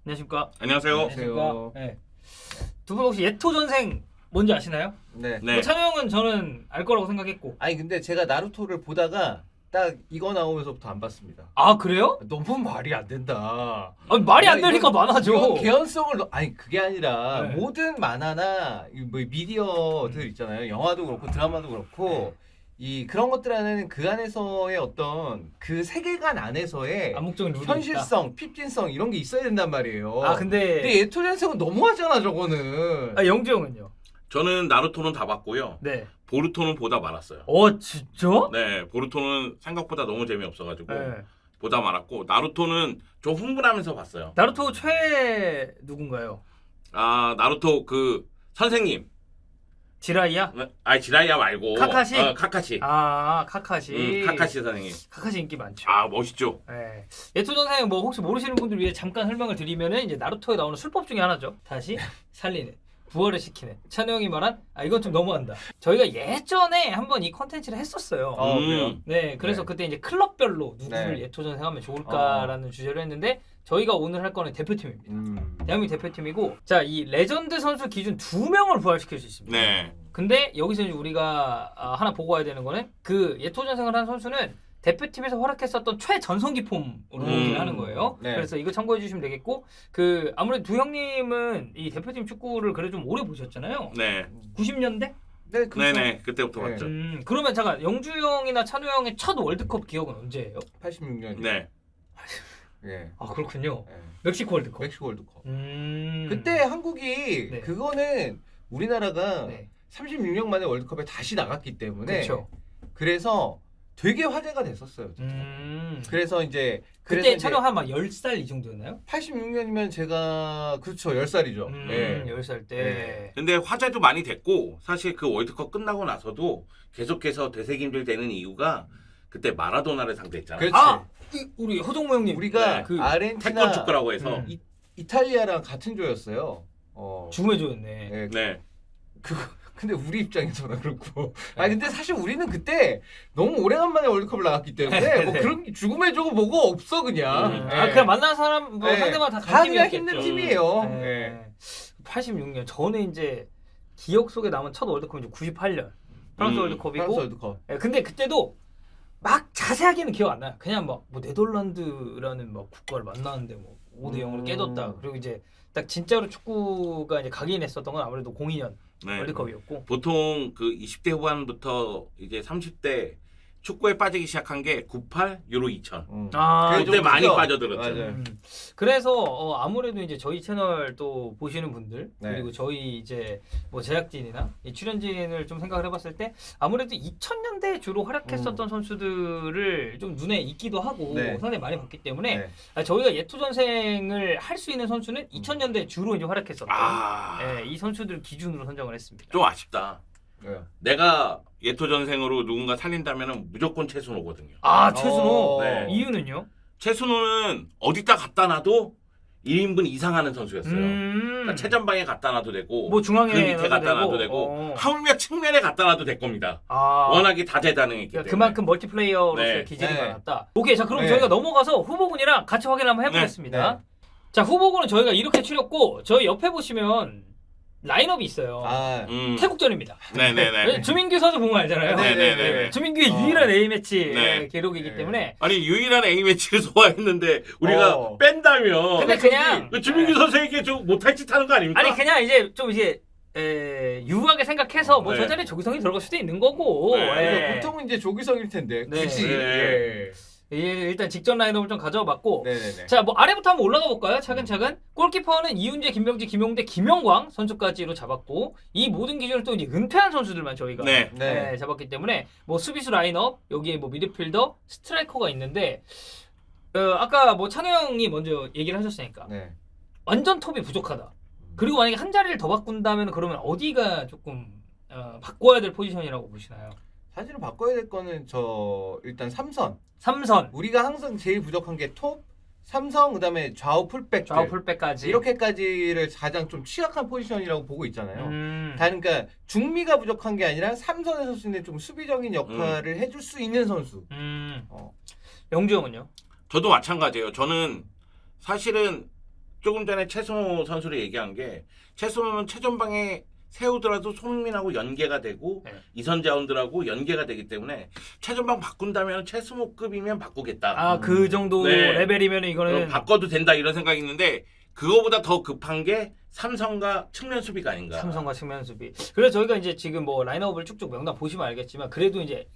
안녕하십니까? 안녕하세요. 안녕하십니까? 네. 두 분 혹시 예토전생 뭔지 아시나요? 네. 네. 찬호 형은 저는 알 거라고 생각했고. 아니 근데 제가 나루토를 보다가 딱 이거 나오면서부터 안 봤습니다. 아 그래요? 너무 말이 안 된다. 아니, 말이 안 야, 되니까 이건- 많아져. 이건 개연성을 아니 그게 아니라 네. 모든 만화나 뭐 미디어들 있잖아요. 영화도 그렇고 드라마도 그렇고 이 그런 것들 안에는 그 안에서의 어떤 그 세계관 안에서의 암묵적인 룰이 현실성, 핍진성 이런 게 있어야 된단 말이에요. 있다. 아 근데 예토전생은 너무하잖아 저거는. 아, 영주 형은요? 저는 나루토는 다 봤고요. 네. 보루토는 보다 말았어요. 진짜? 네, 보루토는 생각보다 너무 재미없어가지고 네. 보다 말았고 나루토는 좀 흥분하면서 봤어요. 나루토 최애 누군가요? 아 나루토 그 선생님, 지라이야? 아니 지라이야 말고 카카시? 카카시, 아 카카시. 카카시 선생님. 카카시 인기 많죠. 아 멋있죠. 네. 예토전생 뭐 혹시 모르시는 분들 위해 잠깐 설명을 드리면은 이제 나루토에 나오는 술법 중에 하나죠. 다시 살리는. 부활을 시키는. 찬우 형이 말한 이건 좀 너무한다. 저희가 예전에 한번 이 컨텐츠를 했었어요. 그래요? 네, 그래서 네. 그때 이제 클럽별로 누구를 네. 예토전생 하면 좋을까라는 주제로 했는데 저희가 오늘 할 거는 대표팀입니다. 대한민국 대표팀이고 자, 이 레전드 선수 기준 2명을 부활시킬 수 있습니다. 네. 근데 여기서 이제 우리가 하나 보고 와야 되는 거는 그 예토전생을 한 선수는 대표팀에서 활약했었던 최전성기 폼으로 보기를 하는 거예요. 네. 그래서 이거 참고해 주시면 되겠고 그 아무래도 두 형님은 이 대표팀 축구를 그래도 좀 오래 보셨잖아요. 네. 90년대? 네, 그렇죠. 네네. 그때부터 네. 봤죠. 그러면 잠깐 영주 형이나 찬우 형의 첫 월드컵 기억은 언제예요? 86년. 네. 예. 아 그렇군요. 예. 멕시코 월드컵. 멕시코 월드컵. 음. 그때 한국이 네. 그거는 우리나라가 네. 36년 만에 월드컵에 다시 나갔기 때문에 그렇죠. 그래서 되게 화제가 됐었어요. 그래서 이제 그때 찬우 한막 10살 이 정도였나요? 86년이면 제가 그렇죠. 10살이죠. 예. 10살 때. 네. 근데 화제도 많이 됐고 사실 그 월드컵 끝나고 나서도 계속해서 되새김질 되는 이유가 그때 마라도나를 상대했잖아요. 그렇지. 아! 우리 허정무 형님. 우리가 네. 그 아르헨티나 태권 축구라고 해서 음. 이탈리아랑 같은 조였어요. 죽음의 조였네. 예. 네. 근데 우리 입장에서는 그렇고. 아 근데 사실 우리는 그때 너무 오래간만에 월드컵을 나갔기 때문에 뭐 그런 죽음의 조고 뭐고 없어 그냥. 예. 그냥 만난 사람 뭐 예. 상대마다 다 다 그냥 강팀이었겠죠. 힘든 팀이에요. 네. 예. 86년 저는 이제 기억 속에 남은 첫 월드컵이 이제 98년 프랑스 월드컵이고. 프랑스 월드컵. 예, 근데 그때도 막 자세하게는 기억 안 나요. 그냥 막 뭐 네덜란드라는 막 국가를 만나는데 뭐 5대 0으로 깨졌다. 그리고 이제 딱 진짜로 축구가 이제 각인했었던 건 아무래도 02년 네. 월드컵이었고. 보통 그 20대 후반부터 이제 30대 축구에 빠지기 시작한 게 98, 유로 2000. 아, 그 그때 정도죠? 많이 빠져들었죠. 맞아요. 그래서 아무래도 이제 저희 채널 또 보시는 분들 네. 그리고 저희 이제 뭐 제작진이나 이 출연진을 좀 생각을 해봤을 때 아무래도 2000년대에 주로 활약했었던 선수들을 좀 눈에 익기도 하고 네. 상당히 많이 봤기 때문에 네. 저희가 예토전생을 할 수 있는 선수는 2000년대 주로 이제 활약했었던 이 선수들 기준으로 선정을 했습니다. 좀 아쉽다. 왜요? 내가 예토전생으로 누군가 살린다면 무조건 최순호거든요. 최순호 네. 이유는요? 최순호는 어디다 갖다 놔도 1인분 이상 하는 선수였어요. 그러니까 최전방에 갖다 놔도 되고 뭐 중앙에 그 밑에 갖다 놔도 되고 하물며 측면에 갖다 놔도 될 겁니다. 워낙에 다재다능했기 때문에. 그만큼 멀티플레이어로서의 네. 기질이 네. 많았다. 오케이, 자 그럼 네. 저희가 넘어가서 후보군이랑 같이 확인을 한번 해보겠습니다. 네. 자 후보군은 저희가 이렇게 추렸고 저희 옆에 보시면 라인업이 있어요. 태국전입니다. 네네네. 주민규 선수 보면 알잖아요. 네네네. 주민규의 유일한 A매치 네. 기록이기 네. 때문에. 아니 유일한 A매치를 소화했는데 우리가 뺀다면 근데 그냥 그 주민규 선수에게 좀 못할 짓 하는 거 아닙니까? 아니 그냥 이제 좀 이제 유하게 생각해서 뭐 네. 저 자리에 조기성이 들어갈 수도 있는 거고. 네. 보통은 이제 조기성일 텐데 네. 굳이. 네. 일단 직전 라인업을 좀 가져와봤고. 네네네. 자, 뭐 아래부터 한번 올라가 볼까요? 차근차근. 골키퍼는 이훈재, 김병지, 김용대, 김영광 선수까지로 잡았고 이 모든 기준을 또 이제 은퇴한 선수들만 저희가 네. 잡았기 때문에 뭐 수비수 라인업 여기에 뭐 미드필더, 스트라이커가 있는데 아까 뭐 찬우 형이 먼저 얘기를 하셨으니까 네. 완전 톱이 부족하다. 그리고 만약에 한 자리를 더 바꾼다면 그러면 어디가 조금 바꿔야 될 포지션이라고 보시나요? 사실은 바꿔야 될 거는 일단 3선. 3선, 우리가 항상 제일 부족한 게 톱, 삼성 그다음에 좌우 풀백. 좌우 풀백까지. 이렇게까지를 가장 좀 취약한 포지션이라고 보고 있잖아요. 다 그러니까 중미가 부족한 게 아니라 삼선에서 쓰는 좀 수비적인 역할을 해줄 수 있는 선수. 영주형은요? 저도 마찬가지예요. 저는 사실은 조금 전에 최순호 선수를 얘기한 게 최순호는 최전방에 세우더라도 손흥민하고 연계가 되고 네. 이선자원들하고 연계가 되기 때문에 최전방 바꾼다면 최순호급이면 바꾸겠다. 아 그 정도 네. 레벨이면 이거는 바꿔도 된다 이런 생각이 있는데 그거보다 더 급한 게 삼성과 측면 수비가 아닌가. 삼성과 측면 수비. 그래서 저희가 이제 지금 뭐 라인업을 쭉쭉 명단 보시면 알겠지만 그래도 이제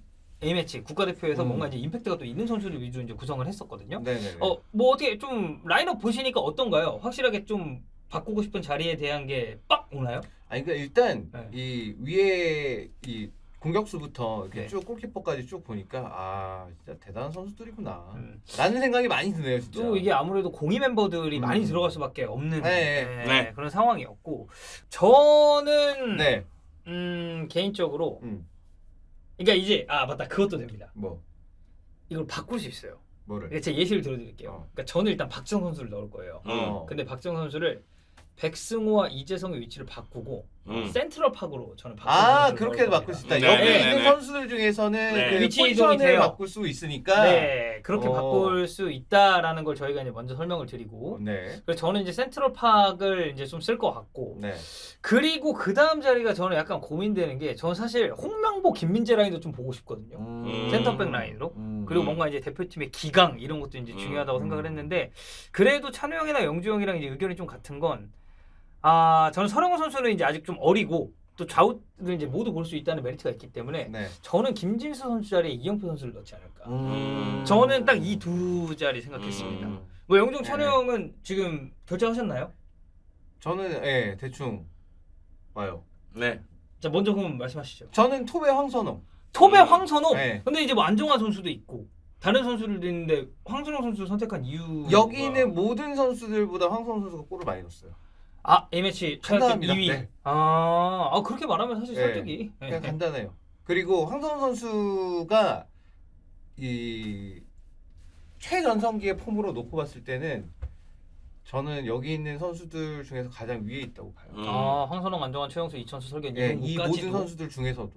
A매치 국가대표에서 뭔가 이제 임팩트가 또 있는 선수를 위주로 이제 구성을 했었거든요. 네네. 뭐 어떻게 좀 라인업 보시니까 어떤가요? 확실하게 좀 바꾸고 싶은 자리에 대한 게 빡 오나요? 아니 그러니까 일단 네. 이 위에 이 공격수부터 이렇게 네. 쭉 골키퍼까지 쭉 보니까 아 진짜 대단한 선수들이구나. 음. 라는 생각이 많이 드네요, 진짜. 또 이게 아무래도 공이 멤버들이 많이 음. 들어갈 수밖에 없는 네. 네. 그런 상황이었고 저는 네. 개인적으로 음. 그러니까 이제 맞다 그것도 됩니다. 뭐 이걸 바꿀 수 있어요. 뭐를? 그러니까 제가 예시를 들어드릴게요. 그러니까 저는 일단 박정 선수를 넣을 거예요. 근데 박정 선수를 백승호와 이재성의 위치를 바꾸고 센트럴 팍으로 저는 박정 선수를 그렇게 넣을 바꿀 겁니다. 수 있다. 네, 여기 네, 있는 네, 네. 선수들 중에서는 네. 그 위치 이동이 포지션을 돼요. 바꿀 수 있으니까. 네, 그렇게 바꿀 수 있다라는 걸 저희가 이제 먼저 설명을 드리고, 네. 그래서 저는 이제 센트럴 팍을 이제 좀 쓸 것 같고, 네. 그리고 그 다음 자리가 저는 약간 고민되는 게, 저는 사실 홍명보, 김민재 라인도 좀 보고 싶거든요. 센터백 라인으로. 그리고 뭔가 이제 대표팀의 기강 이런 것도 이제 중요하다고 생각을 했는데, 그래도 찬우 형이나 영주 형이랑 이제 의견이 좀 같은 건, 저는 서령호 선수는 이제 아직 좀 어리고 또 좌우를 이제 모두 볼 수 있다는 메리트가 있기 때문에 네. 저는 김진수 선수 자리에 이영표 선수를 넣지 않을까. 음. 저는 딱 이 두 자리 생각했습니다. 뭐 영종 찬우 네. 형은 지금 결정하셨나요? 저는 예, 대충 와요. 네. 자 먼저 그럼 말씀하시죠. 저는 톱에 황선홍. 톱에 황선홍. 네. 근데 이제 뭐 안정환 선수도 있고 다른 선수들도 있는데 황선홍 선수 선택한 이유 여기 있는 모든 선수들보다 황선홍 선수가 골을 많이 넣었어요. A매치 간단합니다. 2위. 네. 그렇게 말하면 사실 네. 설득이. 그냥 간단해요. 그리고 황선홍 선수가 이 최전성기의 폼으로 놓고 봤을 때는 저는 여기 있는 선수들 중에서 가장 위에 있다고 봐요. 황선홍, 안정환, 최영수, 이천수, 설견 예, 이 모든 이분까지도. 선수들 중에서도.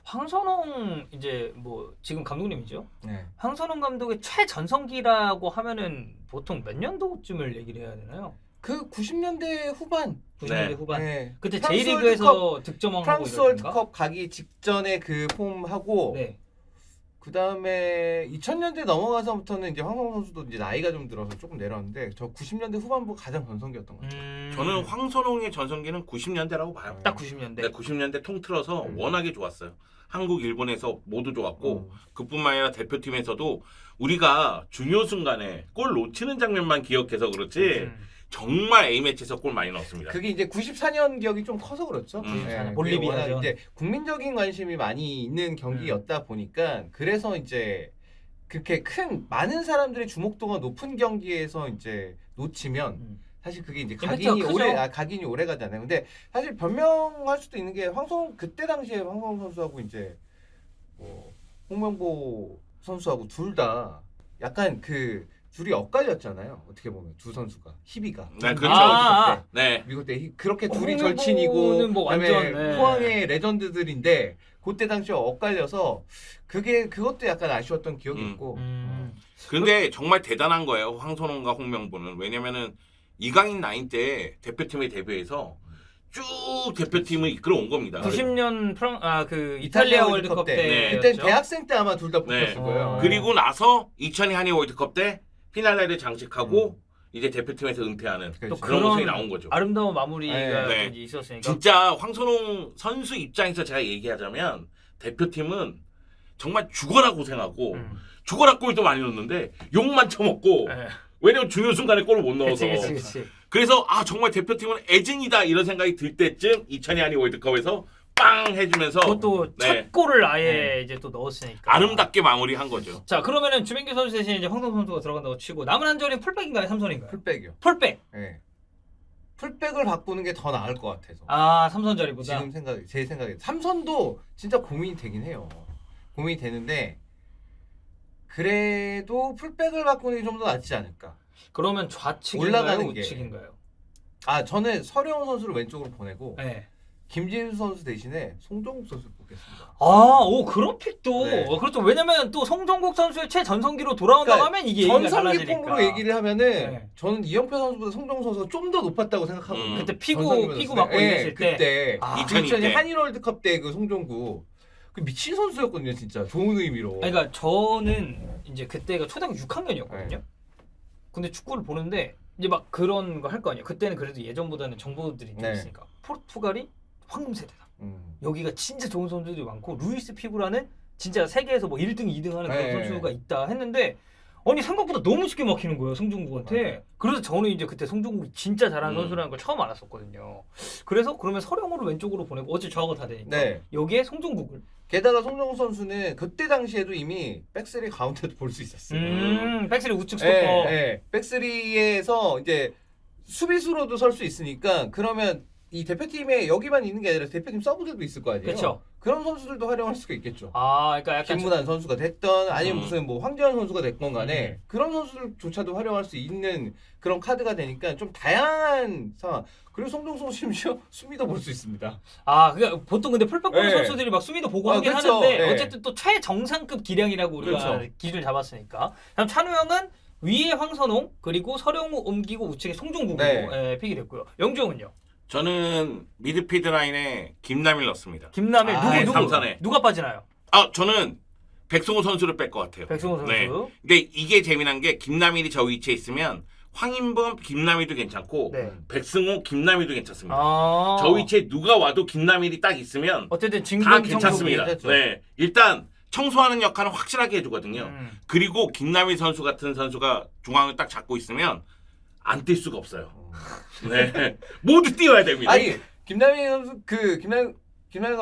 황선홍 이제 뭐 지금 감독님이죠. 네. 황선홍 감독의 최전성기라고 하면은 보통 몇 년도쯤을 얘기를 해야 되나요? 그 90년대 후반. 90년대 네. 후반. 네. 그때 프랑스 J리그에서 득점왕 하고 프랑스 이럴 때인가? 월드컵 가기 직전에 그 폼하고 네. 그 다음에 2000년대 넘어가서부터는 이제 황선홍 선수도 이제 나이가 좀 들어서 조금 내려왔는데 저 90년대 후반부 가장 전성기였던 것 같아요. 저는 황선홍의 전성기는 90년대라고 봐요. 딱 90년대. 네, 90년대 통틀어서 워낙에 좋았어요. 한국, 일본에서 모두 좋았고 그뿐만 아니라 대표팀에서도 우리가 중요 순간에 골 놓치는 장면만 기억해서 그렇지 정말 A매치에서 골 많이 넣었습니다. 그게 이제 94년 기억이 좀 커서 그렇죠. 94년. 그게 볼리비아전. 워낙 이제 국민적인 관심이 많이 있는 경기였다 보니까 그래서 이제 그렇게 큰 많은 사람들의 주목도가 높은 경기에서 이제 놓치면 사실 그게 이제 각인이 크죠. 각인이 오래 가잖아요. 근데 사실 변명할 수도 있는 게 황선홍 그때 당시에 황선홍 선수하고 이제 뭐 홍명보 선수하고 둘 다 약간 그 둘이 엇갈렸잖아요. 어떻게 보면 두 선수가 희비가. 네, 그렇죠. 네. 미국 때 그렇게 둘이 홍명보는 절친이고 뭐 그다음에 완전, 네. 포항의 레전드들인데 그때 당시에 엇갈려서 그것도 약간 아쉬웠던 기억이 있고. 근데 정말 대단한 거예요. 황선홍과 홍명보는. 왜냐면은 이강인 나인 때 대표팀에 데뷔해서 쭉 대표팀을 이끌어온 겁니다. 90년 그 이탈리아 월드컵 때. 네. 그때 대학생 때 아마 둘 다 붙었을 네. 거예요. 그리고 나서 2002 한일 월드컵 때 피날레를 장식하고 이제 대표팀에서 은퇴하는 그렇죠. 그런 모습이 나온 거죠. 아름다운 마무리가 네. 이제 있었으니까. 진짜 황선홍 선수 입장에서 제가 얘기하자면 대표팀은 정말 죽어라 고생하고 죽어라 골도 많이 넣었는데 욕만 쳐먹고 네. 왜냐면 중요 순간에 골을 못 넣어서 그치. 그래서 정말 대표팀은 애증이다 이런 생각이 들 때쯤 2002 한일 월드컵에서 빵 해주면서 그것도 네. 첫 골을 아예 이제 또 넣었으니까. 아름답게 마무리한 거죠. 자 그러면은 주민규 선수 대신 이제 황선홍 선수가 들어간다고 치고 남은 한 절이 풀백인가요, 삼선인가요? 풀백이요. 풀백. 네. 풀백을 바꾸는 게 더 나을 것 같아서. 삼선 자리보다. 지금 제 생각에 삼선도 진짜 고민이 되긴 해요. 고민이 되는데 그래도 풀백을 바꾸는 게 좀 더 낫지 않을까. 그러면 좌측인가요, 올라가는 게. 우측인가요? 저는 서령훈 선수를 왼쪽으로 보내고 네. 김진수 선수 대신에 송정국 선수 뽑겠습니다. 오 그런 픽도 네. 그렇죠. 왜냐면 또 송정국 선수의 최전성기로 돌아온다고 그러니까 하면 이게 얘기가 전성기 달라지니까. 폼으로 얘기를 하면은 네. 저는 이영표 선수보다 송정국 선수가 좀 더 높았다고 생각하거든요. 그때 피구 전성기보다. 맞고 네, 이랬을 때. 그때 2002 때. 한일 월드컵 때 그 송정국 그 미친 선수였거든요, 진짜 좋은 의미로. 아니, 그러니까 저는 이제 그때가 초등학교 6학년이었거든요. 네. 근데 축구를 보는데 이제 막 그런 거 할 거 아니에요. 그때는 그래도 예전보다는 정보들이 좀 네. 있으니까 포르투갈이 황금 세대다. 음. 여기가 진짜 좋은 선수들이 많고 루이스 피구라는 진짜 세계에서 뭐 1등, 2등 하는 그런 네. 선수가 있다 했는데 아니 생각보다 너무 쉽게 막히는 거예요, 송중국한테. 그래서 저는 이제 그때 송중국이 진짜 잘하는 선수라는 걸 처음 알았었거든요. 그래서 그러면 서령으로 왼쪽으로 보내고 어차피 좌우가 다 되니까 네. 여기에 송중국을 게다가 송정국 선수는 그때 당시에도 이미 백스리 가운데도 볼 수 있었어요. 백스리 우측 스토퍼. 네. 백스리에서 이제 수비수로도 설 수 있으니까 그러면 이 대표팀에 여기만 있는 게 아니라 대표팀 서브들도 있을 거 아니에요. 그렇죠. 그런 선수들도 활용할 수가 있겠죠. 그러니까 약간 김문환 선수가 됐던 아니면 무슨 뭐 황재현 선수가 됐건 간에 음. 그런 선수들조차도 활용할 수 있는 그런 카드가 되니까 좀 다양한 상황. 그리고 송정국 선수 심지어 수비도 볼 수 있습니다. 그러니까 보통 근데 풀백 보는 네. 선수들이 막 수비도 보고 하긴 그렇죠. 하는데 네. 어쨌든 또 최정상급 기량이라고 우리가 그렇죠. 기준을 잡았으니까. 다음 찬우 형은 위에 황선홍 그리고 서령우 옮기고 우측에 송종국으로 네. 픽이 됐고요. 영주 형은요? 저는 미드필드 라인에 김남일 넣습니다. 김남일 네, 누구 삼선에. 누가 빠지나요? 저는 백승호 선수를 뺄 것 같아요. 백승호 선수. 네. 근데 이게 재미난 게 김남일이 저 위치에 있으면 황인범, 김남일도 괜찮고 네. 백승호, 김남일도 괜찮습니다. 아. 저 위치에 누가 와도 김남일이 딱 있으면 어쨌든 다 진공 괜찮습니다. 괜찮죠. 네, 일단 청소하는 역할은 확실하게 해주거든요. 음. 그리고 김남일 선수 같은 선수가 중앙을 딱 잡고 있으면 안 뛸 수가 없어요. 네, 모두 뛰어야 됩니다. 아니 김남일 선수 김남일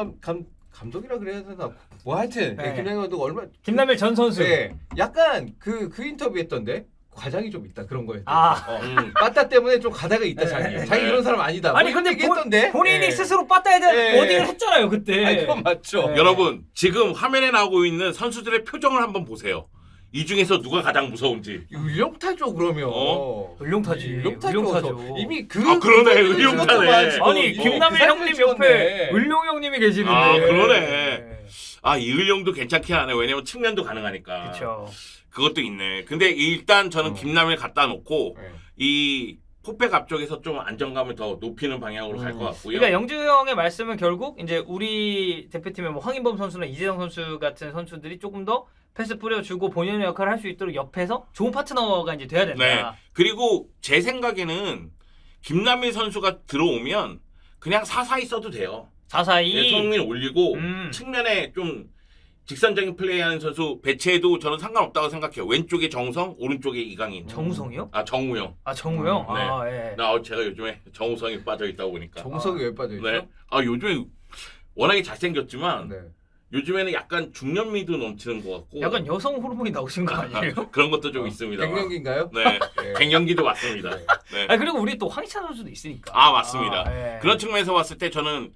감독이라 그래야 되나 뭐 하여튼 네. 김남일 감독 얼마 김남일 전 선수. 네, 약간 그 인터뷰 했던데 과장이 좀 있다 그런 거에 음. 빠따 때문에 좀 가다가 있다 네. 자기 이런 사람 아니다 아니 뭐 근데 이렇게 했던데 본인이 네. 스스로 빠따에 대한 네. 워딩을 했잖아요 그때. 아니 그건 맞죠. 네. 여러분 지금 화면에 나오고 있는 선수들의 표정을 한번 보세요. 이 중에서 누가 가장 무서운지. 의룡타죠 그러면. 의룡타지. 의룡타죠. 이미 그러네, 의룡타네. 아니 김남일 형님 옆에 을룡 형님이 계시는데. 그러네. 이을용도 괜찮긴 하네. 왜냐면 측면도 가능하니까. 그렇죠. 그것도 있네. 근데 일단 저는 김남일 갖다 놓고 네. 이 포백 앞쪽에서 좀 안정감을 더 높이는 방향으로 갈 것 같고요. 그러니까 영주 형의 말씀은 결국 이제 우리 대표팀의 뭐 황인범 선수나 이재성 선수 같은 선수들이 조금 더 패스 뿌려주고 본연의 역할을 할 수 있도록 옆에서 좋은 파트너가 이제 돼야 된다. 네. 그리고 제 생각에는 김남일 선수가 들어오면 그냥 4-4-2 써도 돼요. 4-4-2. 손흥민 올리고 음. 측면에 좀 직선적인 플레이하는 선수 배치해도 저는 상관없다고 생각해요. 왼쪽에 정우성, 오른쪽에 이강인. 정우성이요? 정우영. 정우영? 네. 예. 제가 요즘에 정우성이 빠져 있다 보니까. 정석이 왜 빠져 있죠? 네. 요즘에 워낙에 잘생겼지만 네. 요즘에는 약간 중년미도 넘치는 것 같고. 약간 여성 호르몬이 나오신 거 아니에요? 그런 것도 좀 있습니다. 갱년기인가요? 네. 네. 갱년기도 맞습니다. 네. 네. 그리고 우리 또 황희찬 선수도 있으니까. 맞습니다. 예. 그런 측면에서 봤을 때 저는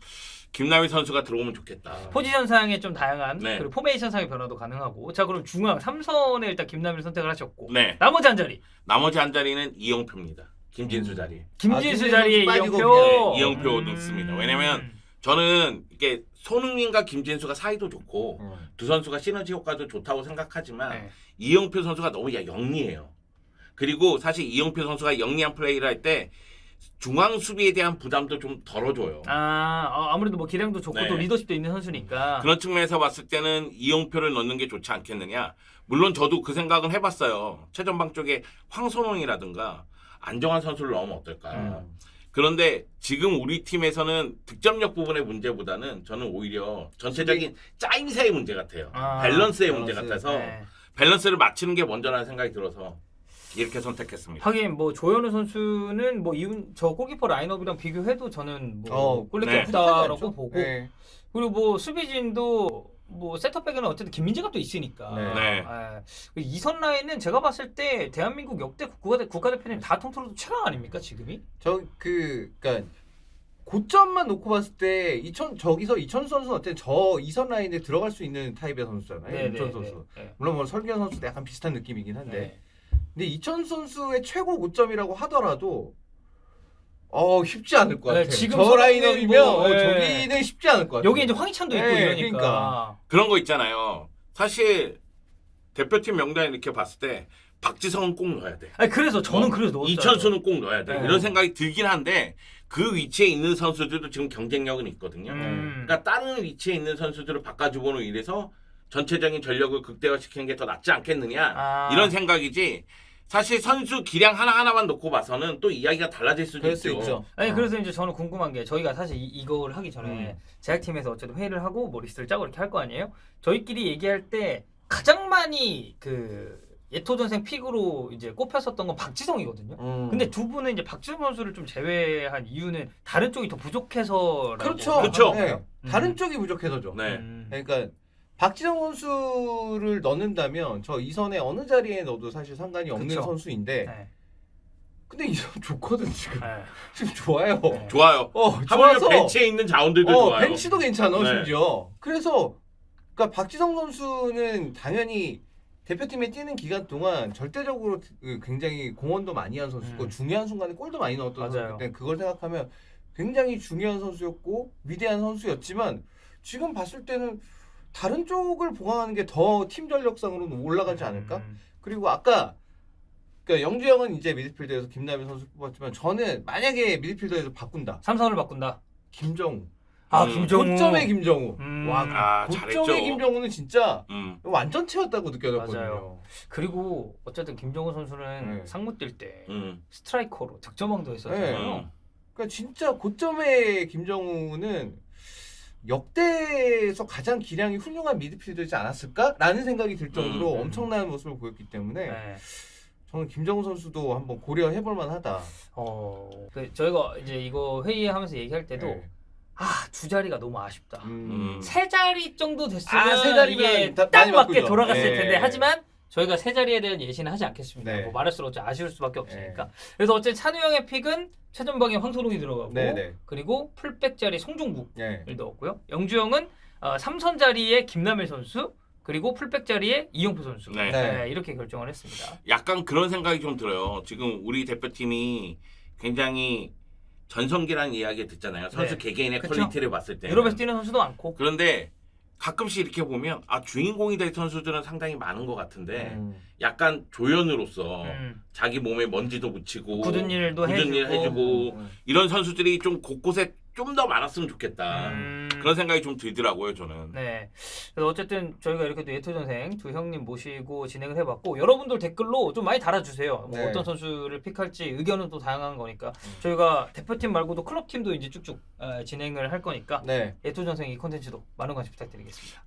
김남일 선수가 들어오면 좋겠다. 포지션상의 좀 다양한 네. 그리고 포메이션상의 변화도 가능하고. 자 그럼 중앙 3선에 일단 김남일 선택을 하셨고 네. 나머지 한 자리 나머지 한 자리는 이영표입니다. 김진수 자리에. 김진수 자리에 빠지고 이영표. 네, 이영표 넣습니다. 왜냐면 저는 이게 손흥민과 김진수가 사이도 좋고 두 선수가 시너지 효과도 좋다고 생각하지만 네. 이영표 선수가 너무 영리해요. 그리고 사실 이영표 선수가 영리한 플레이를 할 때 중앙 수비에 대한 부담도 좀 덜어줘요. 아무래도 뭐 기량도 좋고 네. 또 리더십도 있는 선수니까. 그런 측면에서 봤을 때는 이영표를 넣는 게 좋지 않겠느냐. 물론 저도 그 생각은 해봤어요. 최전방 쪽에 황선홍이라든가 안정환 선수를 넣으면 어떨까. 그런데 지금 우리 팀에서는 득점력 부분의 문제보다는 저는 오히려 전체적인 짜임새의 문제 같아요. 밸런스의 문제 같아서 네. 밸런스를 맞추는 게 먼저라는 생각이 들어서 이렇게 선택했습니다. 하긴 뭐 조현우 선수는 뭐 저 골키퍼 라인업이랑 비교해도 저는 뭐 꿀리가 네. 없다라고 보고 네. 그리고 뭐 수비진도 뭐 센터백에는 어쨌든 김민재가 또 있으니까. 네. 이선 라인은 제가 봤을 때 대한민국 역대 국가대표님 다 통틀어도 최강 아닙니까 지금이? 그러니까 고점만 놓고 봤을 때 저기서 이천수 선수는 어때 저 이선 라인에 들어갈 수 있는 타입의 선수잖아요. 네, 이천 네, 선수. 네. 물론 뭐 설기현 선수도 약간 비슷한 느낌이긴 한데. 네. 근데 이천수 선수의 최고 고점이라고 하더라도 쉽지 않을 것 네, 같아요. 지금 저 손흥민 라인업이면 뭐, 네. 저기는 쉽지 않을 것 같아요. 여기 이제 황희찬도 있고 네, 이러니까. 그러니까. 그런 거 있잖아요. 사실 대표팀 명단 이렇게 봤을 때 박지성은 꼭 넣어야 돼. 아니 그래서 저는 그래서 넣었어요. 이천수는 꼭 넣어야 돼. 네. 이런 생각이 들긴 한데 그 위치에 있는 선수들도 지금 경쟁력은 있거든요. 그러니까 다른 위치에 있는 선수들을 바꿔주고는 이래서 전체적인 전력을 극대화시키는 게 더 낫지 않겠느냐 이런 생각이지. 사실 선수 기량 하나하나만 놓고 봐서는 또 이야기가 달라질 수도 그럴 수 있죠. 있죠. 아니 그래서 이제 저는 궁금한 게 저희가 사실 이걸 하기 전에 음. 제작팀에서 어쨌든 회의를 하고 뭐 리스트를 짜고 이렇게 할 거 아니에요? 저희끼리 얘기할 때 가장 많이 그 예토전생 픽으로 이제 꼽혔었던 건 박지성이거든요. 근데 두 분은 이제 박지성 선수를 좀 제외한 이유는 다른 쪽이 더 부족해서라고. 그렇죠. 그렇죠. 네. 다른 쪽이 부족해서죠. 네. 그러니까 박지성 선수를 넣는다면 저 이선에 어느 자리에 넣어도 사실 상관이 없는 그쵸. 선수인데 네. 근데 이선 좋거든 지금. 네. 지금 좋아요. 네. 좋아요. 하물며 좋아서 벤치에 있는 자원들도 좋아요. 벤치도 괜찮아 네. 심지어. 그래서 그러니까 박지성 선수는 당연히 대표팀에 뛰는 기간 동안 절대적으로 굉장히 공헌도 많이 한 선수고 중요한 순간에 골도 많이 넣었던 맞아요. 선수이기 때문에 그걸 생각하면 굉장히 중요한 선수였고 위대한 선수였지만 지금 봤을 때는 다른 쪽을 보강하는 게 더 팀 전력상으로는 올라가지 않을까? 그리고 아까 그러니까 영주 형은 이제 미드필더에서 김남일 선수 뽑았지만 저는 만약에 미드필더에서 바꾼다. 삼성을 바꾼다. 김정우. 김정우. 고점의 김정우. 와, 잘했죠. 고점의 김정우는 진짜 음. 완전체였다고 느껴졌거든요. 맞아요. 그리고 어쨌든 김정우 선수는 네. 상무 뛸 때 음. 스트라이커로 득점왕도 했었잖아요. 음. 그러니까 진짜 고점의 김정우는 역대에서 가장 기량이 훌륭한 미드필더이지 않았을까라는 생각이 들 정도로 엄청난 모습을 보였기 때문에 네. 저는 김정우 선수도 한번 고려해볼 만하다. 저희가 이제 이거 회의하면서 얘기할 때도 네. 두 자리가 너무 아쉽다. 세 자리 정도 됐으면 세 자리면 이게 다- 딱 많이 맞게 바꾸죠. 돌아갔을 네. 텐데 하지만 저희가 세 자리에 대한 예시는 하지 않겠습니다. 네. 뭐 말할수록 어째 아쉬울 수밖에 없으니까. 그래서 어쨌든 찬우 형의 픽은 최전방에 황선홍이 들어가고 네. 그리고 풀백 자리 송종국을 네. 넣었고요. 영주 형은 3선 자리에 김남일 선수 그리고 풀백 자리에 이용표 선수 네. 네. 이렇게 결정을 했습니다. 약간 그런 생각이 좀 들어요. 지금 우리 대표팀이 굉장히 전성기라는 이야기 듣잖아요. 선수 네. 개개인의 그쵸? 퀄리티를 봤을 때. 유럽에서 뛰는 선수도 많고. 그런데 가끔씩 이렇게 보면 주인공이 될 선수들은 상당히 많은 것 같은데 약간 조연으로서 자기 몸에 먼지도 묻히고 굳은 일도 굳은 일 해주고 이런 선수들이 좀 곳곳에 좀 더 많았으면 좋겠다. 그런 생각이 좀 들더라고요, 저는. 네. 그래서 어쨌든 저희가 이렇게 또 예토전생 두 형님 모시고 진행을 해봤고 여러분들 댓글로 좀 많이 달아주세요. 뭐 네. 어떤 선수를 픽할지 의견은 또 다양한 거니까 저희가 대표팀 말고도 클럽팀도 이제 쭉쭉 진행을 할 거니까 네. 예토전생 이 콘텐츠도 많은 관심 부탁드리겠습니다.